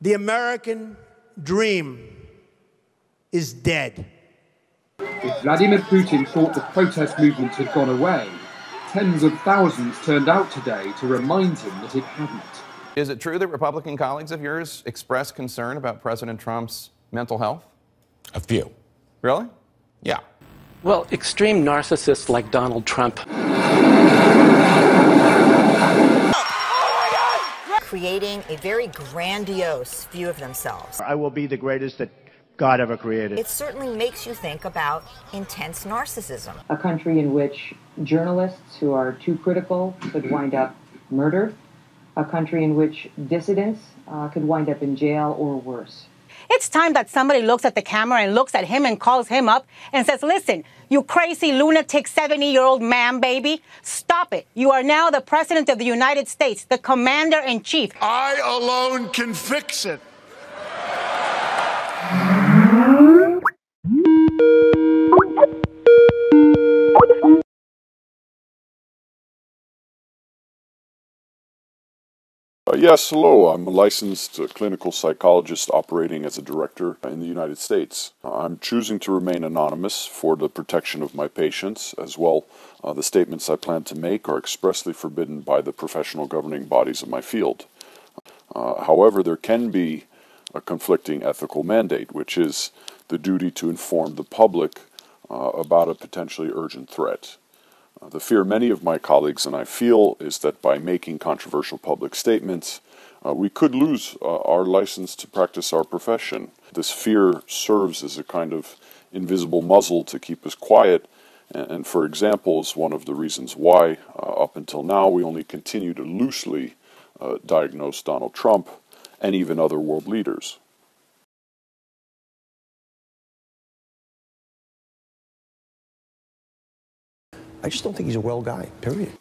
The American dream is dead. If Vladimir Putin thought the protest movement had gone away, tens of thousands turned out today to remind him that it hadn't. Is it true that Republican colleagues of yours expressed concern about President Trump's mental health? A few. Really? Yeah. Well, extreme narcissists like Donald Trump. Creating a very grandiose view of themselves. I will be the greatest that God ever created. It certainly makes you think about intense narcissism. A country in which journalists who are too critical could wind up murdered. A country in which dissidents could wind up in jail or worse. It's time that somebody looks at the camera and looks at him and calls him up and says, listen, you crazy lunatic 70-year-old man, baby, stop it. You are now the President of the United States, the Commander-in-Chief. I alone can fix it. Yes, hello. I'm a licensed clinical psychologist operating as a director in the United States. I'm choosing to remain anonymous for the protection of my patients as well. The statements I plan to make are expressly forbidden by the professional governing bodies of my field. However, there can be a conflicting ethical mandate, which is the duty to inform the public about a potentially urgent threat. The fear many of my colleagues and I feel is that by making controversial public statements, we could lose our license to practice our profession. This fear serves as a kind of invisible muzzle to keep us quiet, and for example, is one of the reasons why, up until now, we only continue to loosely diagnose Donald Trump and even other world leaders. I just don't think he's a well guy, period.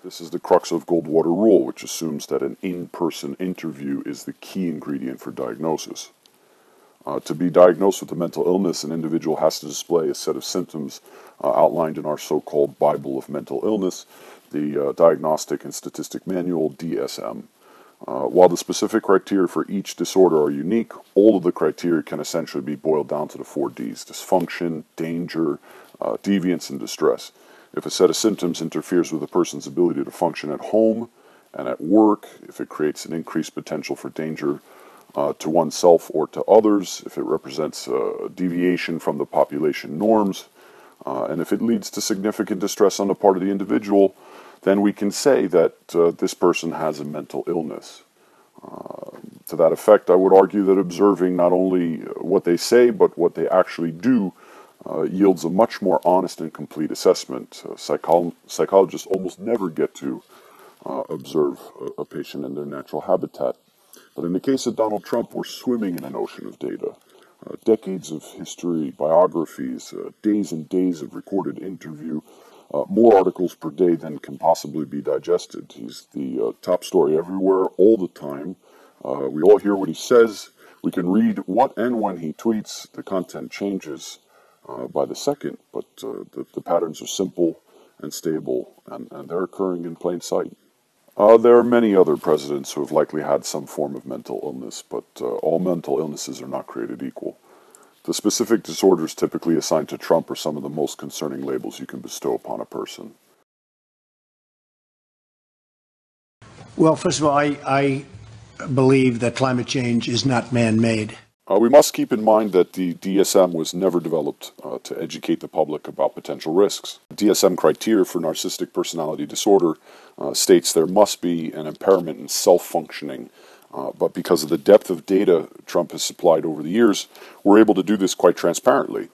This is the crux of Goldwater Rule, which assumes that an in-person interview is the key ingredient for diagnosis. To be diagnosed with a mental illness, an individual has to display a set of symptoms outlined in our so-called Bible of Mental Illness, the Diagnostic and Statistic Manual, DSM. While the specific criteria for each disorder are unique, all of the criteria can essentially be boiled down to the 4 Ds: dysfunction, danger, deviance, and distress. If a set of symptoms interferes with a person's ability to function at home and at work, if it creates an increased potential for danger to oneself or to others, if it represents a deviation from the population norms, and if it leads to significant distress on the part of the individual, then we can say that this person has a mental illness. To that effect, I would argue that observing not only what they say, but what they actually do yields a much more honest and complete assessment. Psychologists almost never get to observe a patient in their natural habitat. But in the case of Donald Trump, we're swimming in an ocean of data. Decades of history, biographies, days and days of recorded interview, more articles per day than can possibly be digested. He's the top story everywhere, all the time. We all hear what he says. We can read what and when he tweets. The content changes by the second, but the patterns are simple and stable, and they're occurring in plain sight. There are many other presidents who have likely had some form of mental illness, but all mental illnesses are not created equal. The specific disorders typically assigned to Trump are some of the most concerning labels you can bestow upon a person. Well, first of all, I believe that climate change is not man-made. We must keep in mind that the DSM was never developed to educate the public about potential risks. The DSM criteria for narcissistic personality disorder states there must be an impairment in self-functioning, but because of the depth of data Trump has supplied over the years, we're able to do this quite transparently.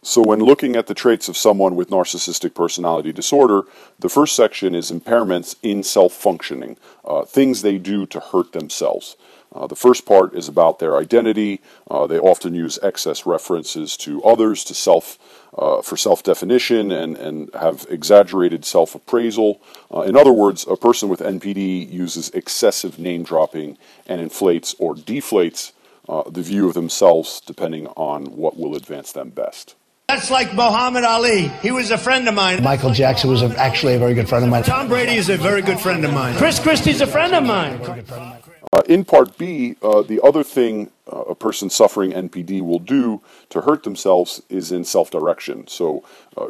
So when looking at the traits of someone with narcissistic personality disorder, the first section is impairments in self-functioning, things they do to hurt themselves. The first part is about their identity. They often use excess references to others to for self-definition and have exaggerated self-appraisal. In other words, a person with NPD uses excessive name-dropping and inflates or deflates the view of themselves depending on what will advance them best. That's like Muhammad Ali. He was a friend of mine. Michael Jackson was actually a very good friend of mine. Tom Brady is a very good friend of mine. Chris Christie's a friend of mine. In Part B, the other thing a person suffering NPD will do to hurt themselves is in self-direction. So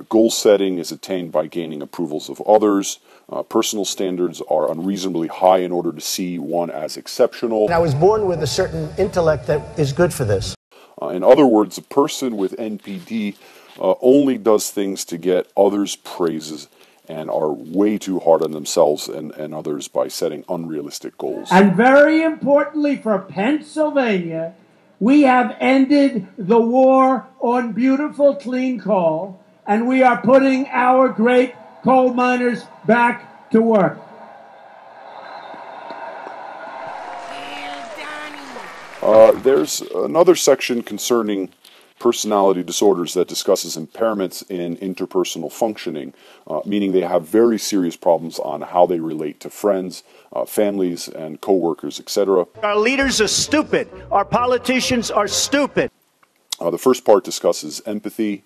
goal setting is attained by gaining approvals of others. Personal standards are unreasonably high in order to see one as exceptional. I was born with a certain intellect that is good for this. In other words, a person with NPD only does things to get others' praises and are way too hard on themselves and others by setting unrealistic goals. And very importantly for Pennsylvania, we have ended the war on beautiful clean coal, and we are putting our great coal miners back to work. There's another section concerning personality disorders that discusses impairments in interpersonal functioning, meaning they have very serious problems on how they relate to friends, families, and co-workers, etc. Our leaders are stupid. Our politicians are stupid. The first part discusses empathy.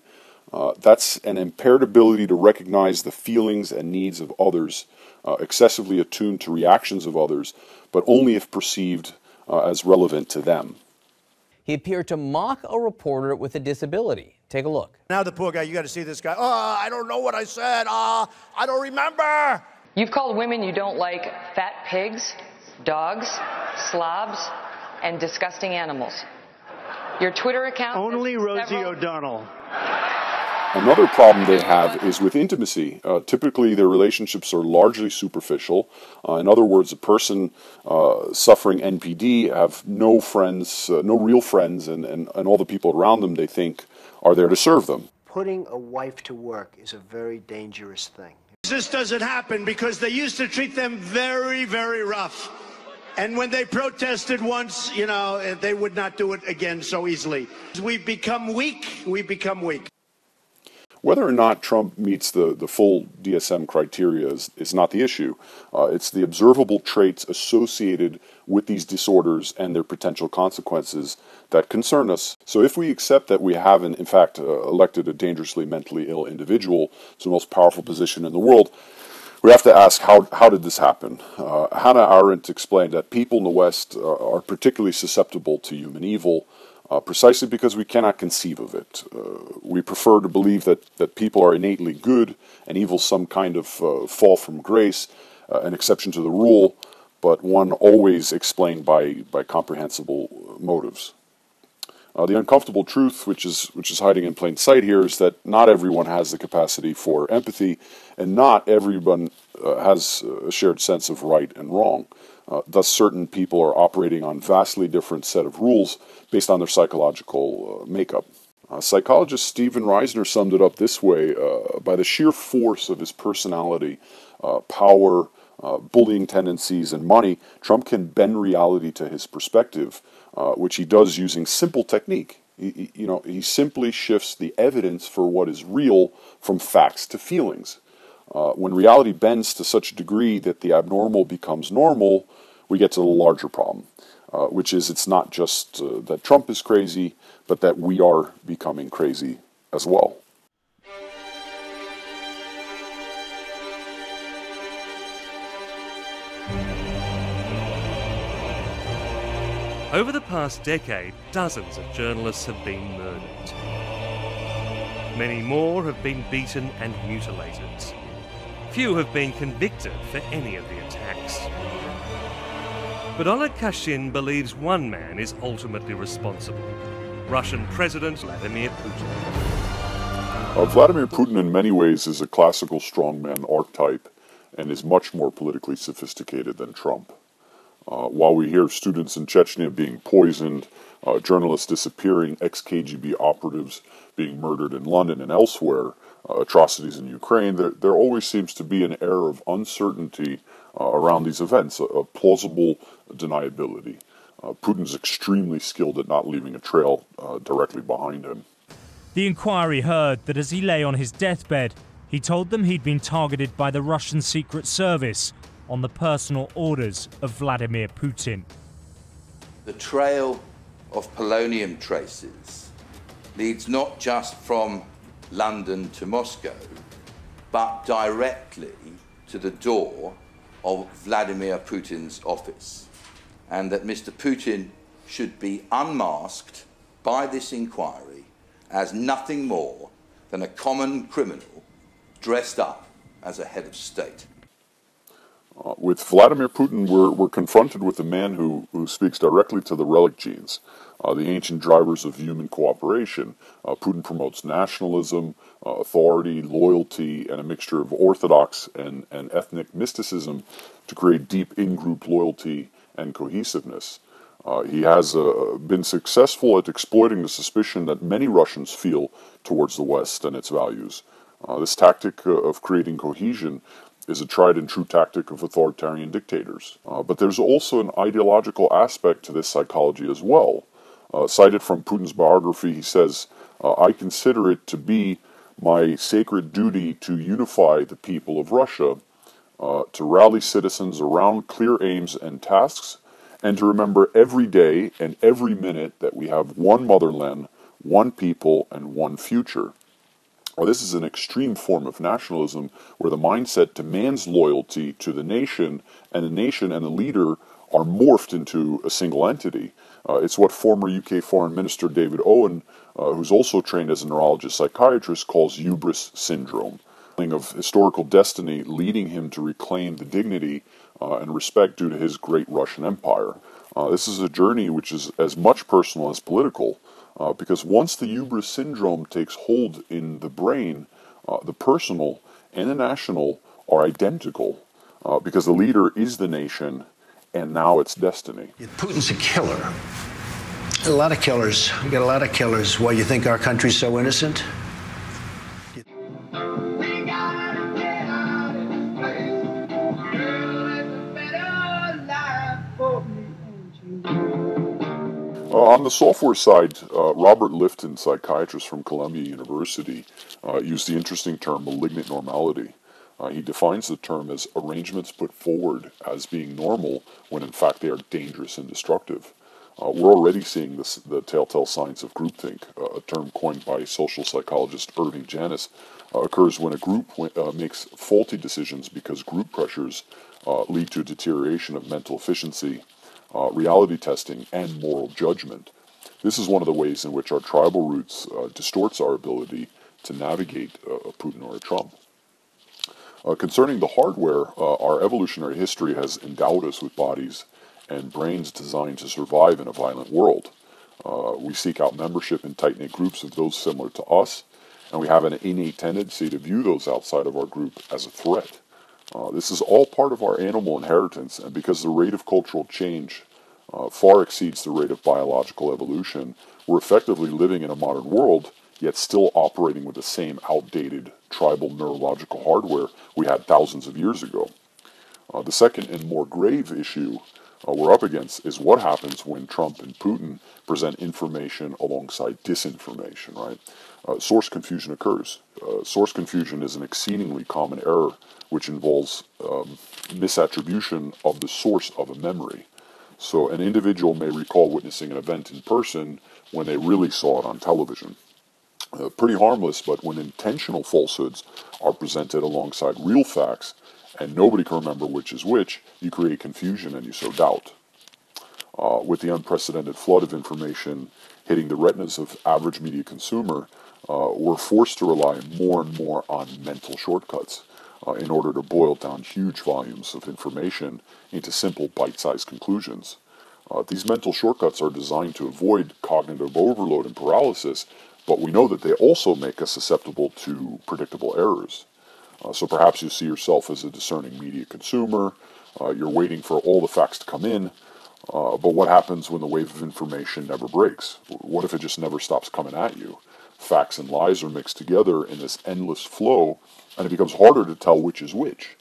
That's an impaired ability to recognize the feelings and needs of others, excessively attuned to reactions of others, but only if perceived as relevant to them. He appeared to mock a reporter with a disability. Take a look. Now the poor guy, you got to see this guy. Oh, I don't know what I said. I don't remember. You've called women you don't like fat pigs, dogs, slobs, and disgusting animals. Your Twitter account... Only Rosie O'Donnell. Another problem they have is with intimacy. Typically, their relationships are largely superficial. In other words, a person suffering NPD have no friends, no real friends, and all the people around them they think are there to serve them. Putting a wife to work is a very dangerous thing. This doesn't happen because they used to treat them very, very rough. And when they protested once, you know, they would not do it again so easily. We've become weak. We've become weak. Whether or not Trump meets the full DSM criteria is not the issue. It's the observable traits associated with these disorders and their potential consequences that concern us. So if we accept that we have, in fact, elected a dangerously mentally ill individual to the most powerful position in the world, we have to ask, how did this happen? Hannah Arendt explained that people in the West are particularly susceptible to human evil, precisely because we cannot conceive of it. We prefer to believe that people are innately good and evil some kind of fall from grace, an exception to the rule, but one always explained by comprehensible motives. The uncomfortable truth, which is hiding in plain sight here, is that not everyone has the capacity for empathy, and not everyone has a shared sense of right and wrong. Thus, certain people are operating on vastly different set of rules based on their psychological makeup. Psychologist Stephen Reisner summed it up this way: by the sheer force of his personality, power, bullying tendencies, and money, Trump can bend reality to his perspective, which he does using simple technique. He simply shifts the evidence for what is real from facts to feelings. When reality bends to such a degree that the abnormal becomes normal, we get to the larger problem, which is it's not just that Trump is crazy, but that we are becoming crazy as well. Over the past decade, dozens of journalists have been murdered. Many more have been beaten and mutilated. Few have been convicted for any of the attacks. But Oleg Kashin believes one man is ultimately responsible: Russian President Vladimir Putin. Vladimir Putin in many ways is a classical strongman archetype and is much more politically sophisticated than Trump. While we hear students in Chechnya being poisoned, journalists disappearing, ex-KGB operatives being murdered in London and elsewhere, atrocities in Ukraine, there always seems to be an air of uncertainty around these events, a plausible deniability. Putin's extremely skilled at not leaving a trail directly behind him. The inquiry heard that as he lay on his deathbed, he told them he'd been targeted by the Russian Secret Service on the personal orders of Vladimir Putin. The trail of polonium traces leads not just from London to Moscow, but directly to the door of Vladimir Putin's office. and that Mr. Putin should be unmasked by this inquiry as nothing more than a common criminal dressed up as a head of state. With Vladimir Putin, we're confronted with a man who speaks directly to the relic genes, the ancient drivers of human cooperation. Putin promotes nationalism, authority, loyalty, and a mixture of orthodox and ethnic mysticism to create deep in-group loyalty and cohesiveness. He has been successful at exploiting the suspicion that many Russians feel towards the West and its values. This tactic of creating cohesion is a tried and true tactic of authoritarian dictators. But there's also an ideological aspect to this psychology as well. Cited from Putin's biography, he says, "I consider it to be my sacred duty to unify the people of Russia, to rally citizens around clear aims and tasks, and to remember every day and every minute that we have one motherland, one people, and one future." Well, this is an extreme form of nationalism where the mindset demands loyalty to the nation and the leader are morphed into a single entity. It's what former UK Foreign Minister David Owen, who's also trained as a neurologist psychiatrist, calls hubris syndrome, of historical destiny leading him to reclaim the dignity and respect due to his great Russian empire. This is a journey which is as much personal as political. Because once the hubris syndrome takes hold in the brain, the personal and the national are identical because the leader is the nation and now its destiny. Putin's a killer. A lot of killers. We got a lot of killers. Why, you think our country's so innocent? On the software side, Robert Lifton, psychiatrist from Columbia University, used the interesting term malignant normality. He defines the term as arrangements put forward as being normal when in fact they are dangerous and destructive. We're already seeing the telltale signs of groupthink, a term coined by social psychologist Irving Janis, occurs when a group makes faulty decisions because group pressures lead to a deterioration of mental efficiency, reality testing, and moral judgment. This is one of the ways in which our tribal roots distorts our ability to navigate a Putin or a Trump. Concerning the hardware, our evolutionary history has endowed us with bodies and brains designed to survive in a violent world. We seek out membership in tight-knit groups of those similar to us, and we have an innate tendency to view those outside of our group as a threat. This is all part of our animal inheritance, and because the rate of cultural change far exceeds the rate of biological evolution, we're effectively living in a modern world, yet still operating with the same outdated tribal neurological hardware we had thousands of years ago. The second and more grave issue we're up against is what happens when Trump and Putin present information alongside disinformation, right? Source confusion occurs. Source confusion is an exceedingly common error which involves misattribution of the source of a memory. So an individual may recall witnessing an event in person when they really saw it on television. Pretty harmless, but when intentional falsehoods are presented alongside real facts and nobody can remember which is which, you create confusion and you sow doubt. With the unprecedented flood of information hitting the retinas of average media consumer, we're forced to rely more and more on mental shortcuts in order to boil down huge volumes of information into simple bite-sized conclusions. These mental shortcuts are designed to avoid cognitive overload and paralysis, but we know that they also make us susceptible to predictable errors. So perhaps you see yourself as a discerning media consumer, you're waiting for all the facts to come in, but what happens when the wave of information never breaks? What if it just never stops coming at you? Facts and lies are mixed together in this endless flow, and it becomes harder to tell which is which.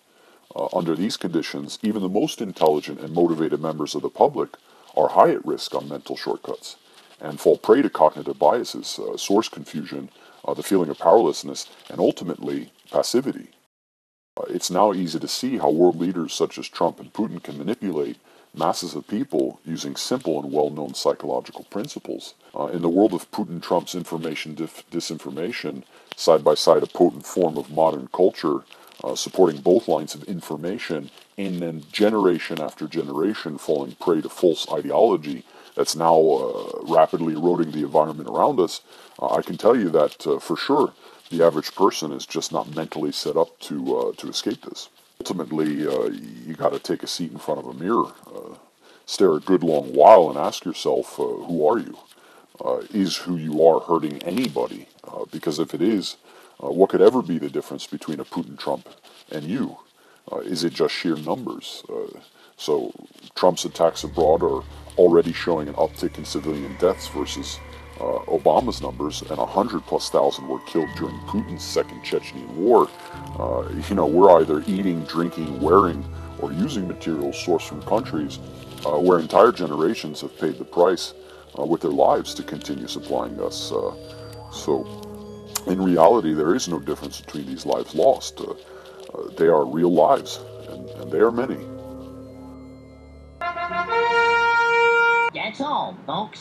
Under these conditions, even the most intelligent and motivated members of the public are high at risk on mental shortcuts and fall prey to cognitive biases, source confusion, the feeling of powerlessness, and ultimately passivity. It's now easy to see how world leaders such as Trump and Putin can manipulate masses of people using simple and well-known psychological principles. In the world of Putin-Trump's information disinformation, side by side a potent form of modern culture supporting both lines of information, and then generation after generation falling prey to false ideology that's now rapidly eroding the environment around us, I can tell you that for sure the average person is just not mentally set up to escape this. Ultimately, you got to take a seat in front of a mirror, stare a good long while, and ask yourself, who are you? Is who you are hurting anybody? Because if it is, what could ever be the difference between a Putin Trump and you? Is it just sheer numbers? So Trump's attacks abroad are already showing an uptick in civilian deaths versus Obama's numbers, and 100,000+ were killed during Putin's second Chechnya war. We're either eating, drinking, wearing, or using materials sourced from countries where entire generations have paid the price with their lives to continue supplying us. So, in reality, there is no difference between these lives lost. They are real lives, and they are many. That's all, folks.